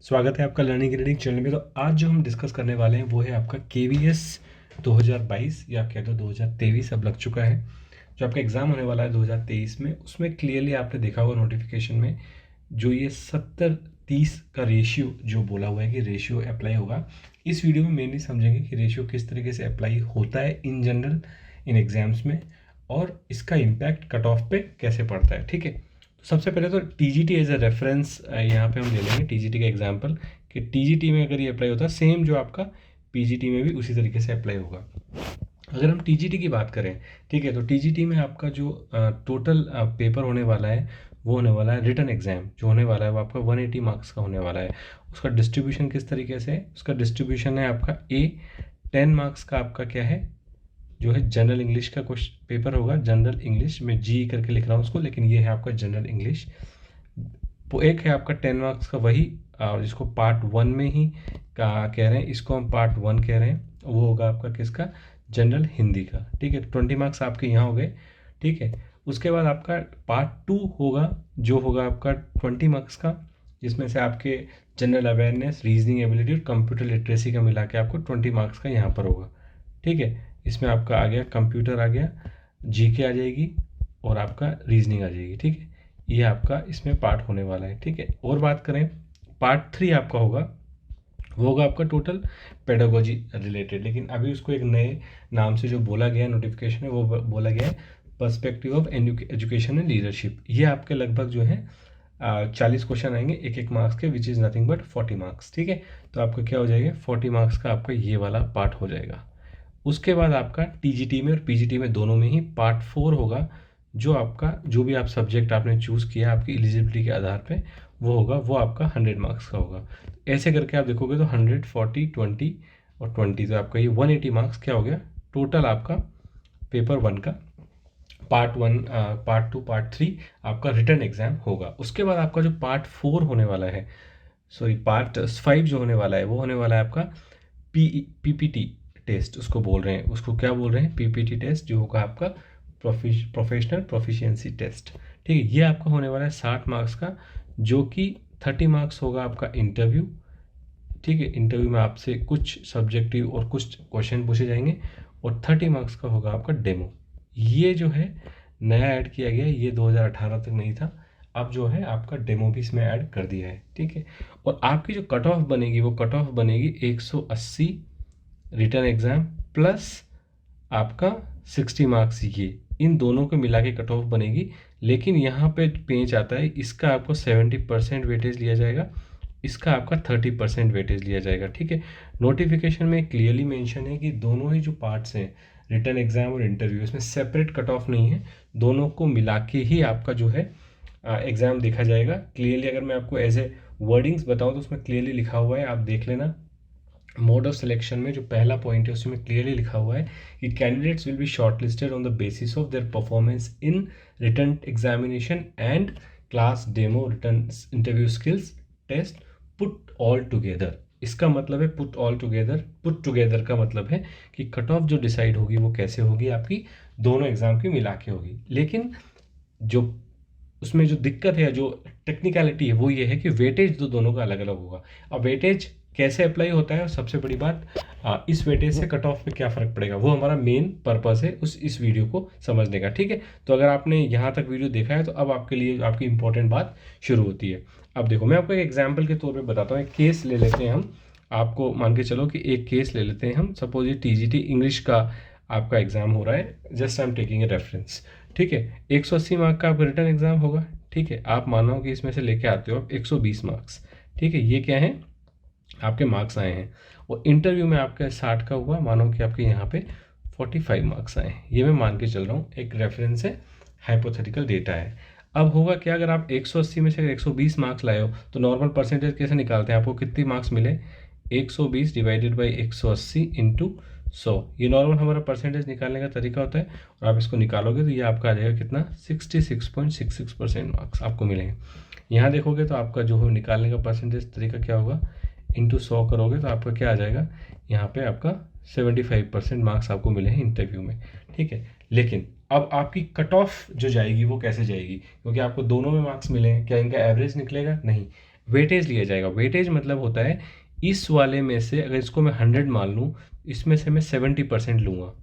स्वागत है आपका लर्निंग रीडिंग चैनल में। तो आज जो हम डिस्कस करने वाले हैं वो है आपका KVS 2022 या कह दो 2023 अब लग चुका है। जो आपका एग्ज़ाम होने वाला है 2023 में, उसमें क्लियरली आपने देखा होगा नोटिफिकेशन में जो ये 70-30 का रेशियो जो बोला हुआ है कि रेशियो अप्लाई होगा। इस वीडियो में मेनली समझेंगे कि रेशियो किस तरीके से अप्लाई होता है इन जनरल इन एग्ज़ाम्स में और इसका इम्पैक्ट कट ऑफ पे कैसे पड़ता है। ठीक है, सबसे पहले तो TGT एज ए रेफरेंस यहाँ पे हम ले लेंगे TGT का एग्जांपल कि TGT में अगर ये अप्लाई होता है सेम जो आपका PGT में भी उसी तरीके से अप्लाई होगा। अगर हम TGT की बात करें, ठीक है, तो TGT में आपका जो टोटल पेपर होने वाला है वो होने वाला है रिटन एग्जाम जो होने वाला है वो आपका 180 मार्क्स का होने वाला है। उसका डिस्ट्रीब्यूशन किस तरीके से है? उसका डिस्ट्रीब्यूशन है आपका 10 मार्क्स का आपका क्या है जो है जनरल इंग्लिश का क्वेश्चन पेपर होगा। जनरल इंग्लिश में जी करके लिख रहा हूँ उसको, लेकिन ये है आपका जनरल इंग्लिश। वो एक है आपका 10 मार्क्स का वही जिसको पार्ट 1 में ही कह रहे हैं, इसको हम पार्ट 1 कह रहे हैं। वो होगा आपका किसका? जनरल हिंदी का। ठीक है, 20 मार्क्स आपके यहाँ हो गए। ठीक है, उसके बाद आपका पार्ट 2 होगा जो होगा आपका 20 मार्क्स का, जिसमें से आपके जनरल अवेयरनेस, रीजनिंग एबिलिटी और कंप्यूटर लिटरेसी का मिला के आपको 20 मार्क्स का यहाँ पर होगा। ठीक है, इसमें आपका आ गया कंप्यूटर, आ गया जीके आ जाएगी और आपका रीजनिंग आ जाएगी। ठीक है, ये आपका इसमें पार्ट होने वाला है। ठीक है, और बात करें पार्ट 3 आपका होगा, वो होगा आपका टोटल पेडागोजी रिलेटेड, लेकिन अभी उसको एक नए नाम से जो बोला गया है नोटिफिकेशन में, वो बोला गया है perspective of education and leadership. ये आपके लगभग जो है 40 क्वेश्चन आएंगे एक एक मार्क्स के, which is nothing but 40 marks. ठीक है, तो आपका क्या हो जाएगा? 40 मार्क्स का आपका ये वाला पार्ट हो जाएगा। उसके बाद आपका TGT में और PGT में दोनों में ही पार्ट 4 होगा, जो आपका जो भी आप सब्जेक्ट आपने चूज़ किया आपकी एलिजिबिलिटी के आधार पे वो होगा, वो आपका 100 मार्क्स का होगा। ऐसे करके आप देखोगे तो 100, 40, 20 और 20, तो आपका ये 180 मार्क्स क्या हो गया टोटल आपका पेपर 1 का। पार्ट 1, पार्ट 2, पार्ट 3 आपका रिटर्न एग्जाम होगा। उसके बाद आपका जो पार्ट 4 होने वाला है, सॉरी पार्ट 5 जो होने वाला है वो होने वाला है आपका PPT टेस्ट, उसको बोल रहे हैं, उसको क्या बोल रहे हैं? PPT टेस्ट, जो होगा आपका प्रोफेशनल प्रोफिशिएंसी टेस्ट। ठीक है, ये आपका होने वाला है 60 मार्क्स का, जो कि 30 मार्क्स होगा आपका इंटरव्यू। ठीक है, इंटरव्यू में आपसे कुछ सब्जेक्टिव और कुछ क्वेश्चन पूछे जाएंगे और 30 मार्क्स का होगा आपका डेमो। ये जो है नया ऐड किया गया है, ये 2018 तक नहीं था, अब जो है आपका डेमो भी इसमें ऐड कर दिया है। ठीक है, और आपकी जो कट ऑफ बनेगी वो कट ऑफ बनेगी 180 रिटर्न एग्ज़ाम प्लस आपका 60 मार्क्स, ये इन दोनों को मिला के कट ऑफ बनेगी। लेकिन यहाँ पे पेंच आता है, इसका आपको 70% वेटेज लिया जाएगा, इसका आपका 30% वेटेज लिया जाएगा। ठीक है, नोटिफिकेशन में क्लियरली मेंशन है कि दोनों ही जो पार्ट्स हैं रिटर्न एग्जाम और इंटरव्यू, इसमें सेपरेट कट ऑफ नहीं है, दोनों को मिला के ही आपका जो है एग्ज़ाम देखा जाएगा। क्लियरली अगर मैं आपको एज ए वर्डिंग्स बताऊँ तो उसमें क्लियरली लिखा हुआ है, आप देख लेना। मोड ऑफ सिलेक्शन में जो पहला पॉइंट है उसमें क्लियरली लिखा हुआ है कि candidates will be shortlisted on the basis of their performance in written examination and class demo written interview skills test put all together. इसका मतलब है put all together, put together का मतलब है कि कट ऑफ जो डिसाइड होगी वो कैसे होगी, आपकी दोनों एग्जाम की मिला के होगी। लेकिन जो उसमें जो दिक्कत है, जो टेक्निकलिटी है, वो ये है कि वेटेज तो दोनों का अलग अलग होगा। अब वेटेज कैसे अप्लाई होता है, और सबसे बड़ी बात इस वेटेज से कट ऑफ पे क्या फ़र्क पड़ेगा, वो हमारा मेन पर्पस है इस वीडियो को समझने का। ठीक है, तो अगर आपने यहाँ तक वीडियो देखा है तो अब आपके लिए आपकी इंपॉर्टेंट बात शुरू होती है। अब देखो, मैं आपको एक एग्जाम्पल के तौर पर बताता हूँ, एक केस ले लेते हैं हम। आपको मान के चलो कि एक केस ले लेते हैं हम, सपोज ये TGT इंग्लिश का आपका एग्ज़ाम हो रहा है, just I am taking a reference. ठीक है, 180 मार्क का आपका रिटर्न एग्जाम होगा। ठीक है, आप मानो कि इसमें से लेके आते हो आप 120 मार्क्स। ठीक है, ये क्या है? आपके मार्क्स आए हैं। और इंटरव्यू में आपका 60 का हुआ, मानो कि आपके यहाँ पे 45 मार्क्स आए हैं। ये मैं मान के चल रहा हूँ, एक रेफरेंस है, हाइपोथेटिकल डेटा है। अब होगा क्या, अगर आप 180 में से अगर 120 मार्क्स लाए हो तो नॉर्मल परसेंटेज कैसे निकालते हैं? आपको कितने मार्क्स मिले? 120 डिवाइडेड बाई 180 इंटू 100, ये नॉर्मल हमारा परसेंटेज निकालने का तरीका होता है। और आप इसको निकालोगे तो ये आपका आ जाएगा कितना? 66.66% मार्क्स आपको मिलेंगे। यहाँ देखोगे तो आपका जो हो निकालने का परसेंटेज तरीका क्या होगा, इंटू 100 करोगे तो आपका क्या आ जाएगा, यहाँ पे आपका 75% मार्क्स आपको मिले हैं इंटरव्यू में। ठीक है, लेकिन अब आपकी कट ऑफ जो जाएगी वो कैसे जाएगी, क्योंकि आपको दोनों में मार्क्स मिले हैं, क्या इनका एवरेज निकलेगा? नहीं, वेटेज लिया जाएगा। वेटेज मतलब होता है इस वाले में से अगर इसको मैं 100 मान लूँ, इसमें से मैं 70% लूँगा,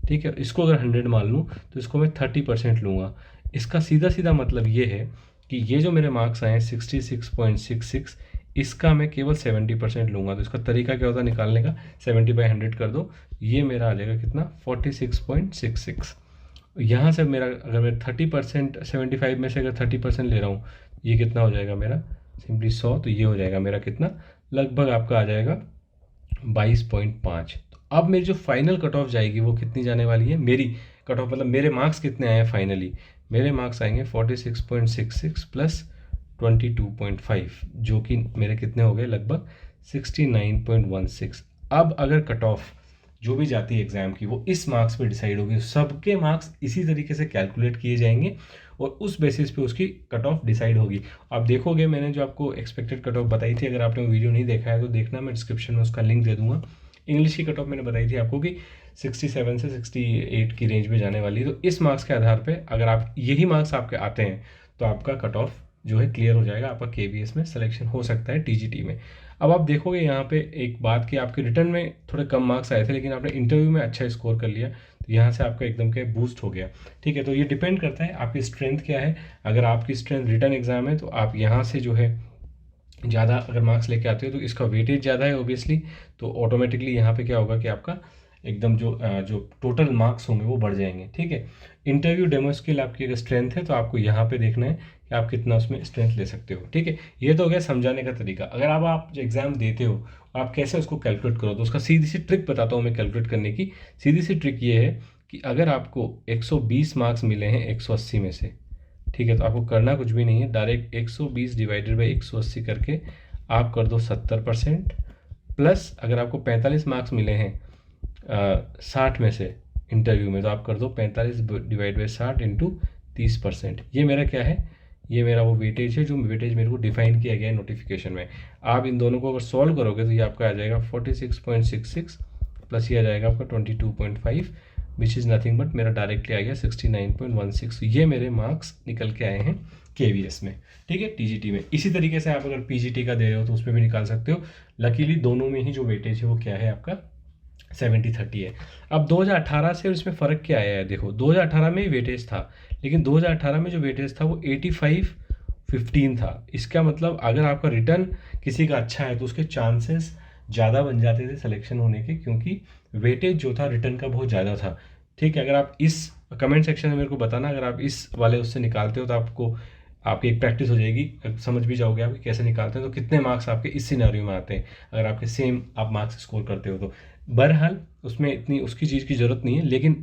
ठीक है। इसको अगर 100 मान लूँ तो इसको मैं 30% लूँगा। इसका सीधा सीधा मतलब ये है कि ये जो मेरे मार्क्स आए हैं 66.66, इसका मैं केवल 70% लूँगा। तो इसका तरीका क्या होता है निकालने का, 70/100 कर दो, ये मेरा आ जाएगा कितना, 46.66। यहाँ से मेरा अगर मैं 30%, 75 में से अगर 30% ले रहा हूँ, ये कितना हो जाएगा मेरा, सिंपली 100, तो ये हो जाएगा मेरा कितना, लगभग आपका आ जाएगा 22.5। तो अब मेरी जो फाइनल कट ऑफ जाएगी वो कितनी जाने वाली है, मेरी कट ऑफ मतलब मेरे मार्क्स कितने आए हैं फाइनली, मेरे मार्क्स आएंगे 46.66 प्लस 22.5, जो कि मेरे कितने हो गए, लगभग 69.16। अब अगर कट ऑफ जो भी जाती है एग्ज़ाम की वो इस मार्क्स पे डिसाइड होगी, सबके मार्क्स इसी तरीके से कैलकुलेट किए जाएंगे और उस बेसिस पे उसकी कट ऑफ डिसाइड होगी। आप देखोगे मैंने जो आपको एक्सपेक्टेड कट ऑफ बताई थी, अगर आपने वो वीडियो नहीं देखा है तो देखना, मैं डिस्क्रिप्शन में उसका लिंक दे दूंगा। इंग्लिश की कट ऑफ मैंने बताई थी आपको कि 67 से 68 की रेंज में जाने वाली है। तो इस मार्क्स के आधार पर अगर आप यही मार्क्स आपके आते हैं तो आपका कट ऑफ जो है क्लियर हो जाएगा, आपका KVS में सिलेक्शन हो सकता है TGT में। अब आप देखोगे यहाँ पे एक बात कि आपके रिटर्न में थोड़े कम मार्क्स आए थे लेकिन आपने इंटरव्यू में अच्छा स्कोर कर लिया, तो यहाँ से आपका एकदम के बूस्ट हो गया, ठीक है। तो ये डिपेंड करता है आपकी स्ट्रेंथ क्या है। अगर आपकी स्ट्रेंथ रिटर्न एग्जाम है तो आप यहाँ से जो है ज़्यादा अगर मार्क्स लेके आते हो तो इसका वेटेज ज़्यादा है ओबियसली, तो ऑटोमेटिकली यहाँ पे क्या होगा कि आपका एकदम जो टोटल मार्क्स होंगे वो बढ़ जाएंगे, ठीक है। इंटरव्यू डेमो स्किल आपकी अगर स्ट्रेंथ है तो आपको यहाँ पे देखना है कि आप कितना उसमें स्ट्रेंथ ले सकते हो, ठीक है। ये तो हो गया समझाने का तरीका। अगर आप जो एग्ज़ाम देते हो आप कैसे उसको कैलकुलेट करो, तो उसका सीधी सी ट्रिक बताता हूँ मैं कैलकुलेट करने की। सीधी सी ट्रिक ये है कि अगर आपको 120 मार्क्स मिले हैं 180 में से, ठीक है, तो आपको करना कुछ भी नहीं है, डायरेक्ट 120 डिवाइडेड बाई 180 करके आप कर दो 70%, प्लस अगर आपको 45 मार्क्स मिले हैं 60 में से इंटरव्यू में, तो आप कर दो 45 डिवाइड बाई 60 इंटू 30%। ये मेरा क्या है, ये मेरा वो वेटेज है जो वेटेज मेरे को डिफाइन किया गया है नोटिफिकेशन में। आप इन दोनों को अगर सॉल्व करोगे तो ये आपका आ जाएगा 46.66 प्लस ये आ जाएगा आपका 22.5, विच इज़ नथिंग बट मेरा डायरेक्टली आ गया 69.16। ये मेरे मार्क्स निकल के आए हैं KVS में, ठीक है, TGT में। इसी तरीके से आप अगर PGT का दे रहे हो तो उसमें भी निकाल सकते हो। लकीली दोनों में ही जो वेटेज है वो क्या है आपका 70-30 है। अब 2018 से इसमें फ़र्क क्या आया है, देखो 2018 में ही वेटेज था, लेकिन 2018 में जो वेटेज था वो 85-15 था। इसका मतलब अगर आपका रिटर्न किसी का अच्छा है तो उसके चांसेस ज़्यादा बन जाते थे सिलेक्शन होने के, क्योंकि वेटेज जो था रिटर्न का बहुत ज़्यादा था, ठीक है। अगर आप इस कमेंट सेक्शन में मेरे को बताना, अगर आप इस वाले उससे निकालते हो तो आपको आपकी एक प्रैक्टिस हो जाएगी, समझ भी जाओगे आप कि कैसे निकालते हैं, तो कितने मार्क्स आपके इस सिनेरियो में आते हैं अगर आपके सेम आप मार्क्स स्कोर करते हो तो। बहरहाल उसमें इतनी उसकी चीज़ की ज़रूरत नहीं है, लेकिन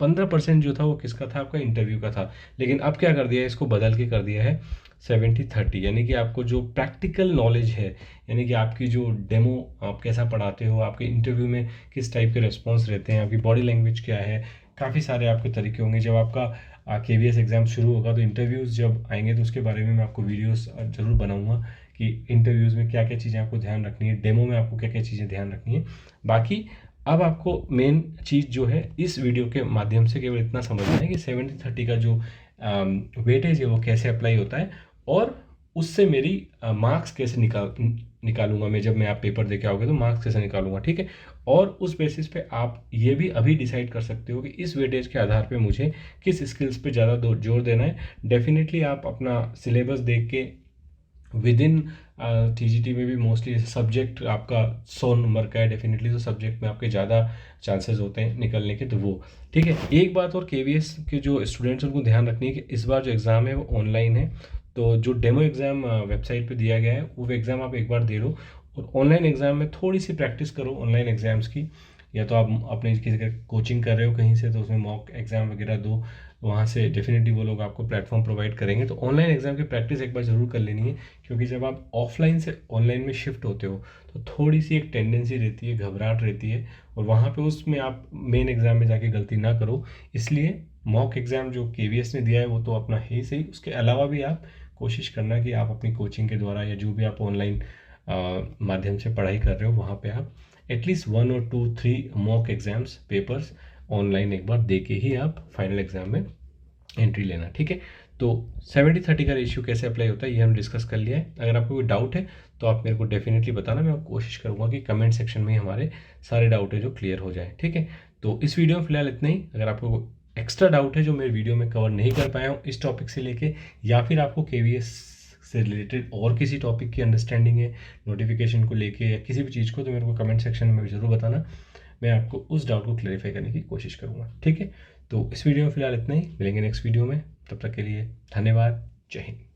15% जो था वो किसका था, आपका इंटरव्यू का था। लेकिन अब क्या कर दिया है, इसको बदल के कर दिया है 70-30, यानी कि आपको जो प्रैक्टिकल नॉलेज है, यानी कि आपकी जो डेमो आप कैसा पढ़ाते हो, आपके इंटरव्यू में किस टाइप के रिस्पॉन्स रहते हैं, आपकी बॉडी लैंग्वेज क्या है, काफ़ी सारे आपके तरीके होंगे। जब आपका KVS एग्ज़ाम शुरू होगा तो इंटरव्यूज़ जब आएंगे तो उसके बारे में मैं आपको वीडियोस ज़रूर बनाऊंगा कि इंटरव्यूज़ में क्या क्या चीज़ें आपको ध्यान रखनी है, डेमो में आपको क्या क्या चीज़ें ध्यान रखनी है। बाकी अब आपको मेन चीज़ जो है इस वीडियो के माध्यम से केवल इतना समझना है कि 70-30 का जो वेटेज है वो कैसे अप्लाई होता है, और उससे मेरी मार्क्स कैसे निकालूंगा मैं, जब मैं आप पेपर दे के आओगे तो मार्क्स कैसे निकालूंगा, ठीक है। और उस बेसिस पे आप ये भी अभी डिसाइड कर सकते हो कि इस वेटेज के आधार पे मुझे किस स्किल्स पे ज़्यादा जोर देना है। डेफिनेटली आप अपना सिलेबस देख के विद इन TGT में भी मोस्टली सब्जेक्ट आपका 100 नंबर का है डेफिनेटली, तो सब्जेक्ट में आपके ज़्यादा चांसेस होते हैं निकलने के, तो वो ठीक है। एक बात और KVS के जो स्टूडेंट्स उनको ध्यान रखनी है कि इस बार जो एग्ज़ाम है वो ऑनलाइन है, तो जो डेमो एग्ज़ाम वेबसाइट पे दिया गया है वो एग्ज़ाम आप एक बार दे लो, और ऑनलाइन एग्ज़ाम में थोड़ी सी प्रैक्टिस करो ऑनलाइन एग्ज़ाम्स की। या तो आप अपने किसी का कोचिंग कर रहे हो कहीं से तो उसमें मॉक एग्ज़ाम वगैरह दो, वहाँ से डेफिनेटली वो लोग आपको प्लेटफॉर्म प्रोवाइड करेंगे। तो ऑनलाइन एग्ज़ाम की प्रैक्टिस एक बार ज़रूर कर लेनी है, क्योंकि जब आप ऑफलाइन से ऑनलाइन में शिफ्ट होते हो तो थोड़ी सी एक टेंडेंसी रहती है, घबराहट रहती है, और वहाँ पे उसमें आप मेन एग्ज़ाम में जाके गलती ना करो। इसलिए मॉक एग्ज़ाम जो KVS ने दिया है वो तो अपना है ही सही, उसके अलावा भी आप कोशिश करना कि आप अपनी कोचिंग के द्वारा या जो भी आप ऑनलाइन माध्यम से पढ़ाई कर रहे हो वहाँ पे आप एटलीस्ट 1 और 2 3 मॉक एग्ज़ाम्स पेपर्स ऑनलाइन एक बार दे के ही आप फाइनल एग्ज़ाम में एंट्री लेना, ठीक है। तो 70-30 का रेशियो कैसे अप्लाई होता है ये हम डिस्कस कर लिया है। अगर आपको कोई डाउट है तो आप मेरे को डेफिनेटली बताना, मैं कोशिश करूँगा कि कमेंट सेक्शन में ही हमारे सारे डाउट है जो क्लियर हो जाए, ठीक है। तो इस वीडियो में फिलहाल इतना ही। अगर आपको एक्स्ट्रा डाउट है जो मेरे वीडियो में कवर नहीं कर पाया हूँ इस टॉपिक से लेके, या फिर आपको केवीएस से रिलेटेड और किसी टॉपिक की अंडरस्टैंडिंग है नोटिफिकेशन को लेके या किसी भी चीज़ को, तो मेरे को कमेंट सेक्शन में ज़रूर बताना, मैं आपको उस डाउट को क्लेरिफाई करने की कोशिश करूँगा, ठीक है। तो इस वीडियो में फिलहाल इतना ही, मिलेंगे नेक्स्ट वीडियो में, तब तक के लिए धन्यवाद, जय हिंद।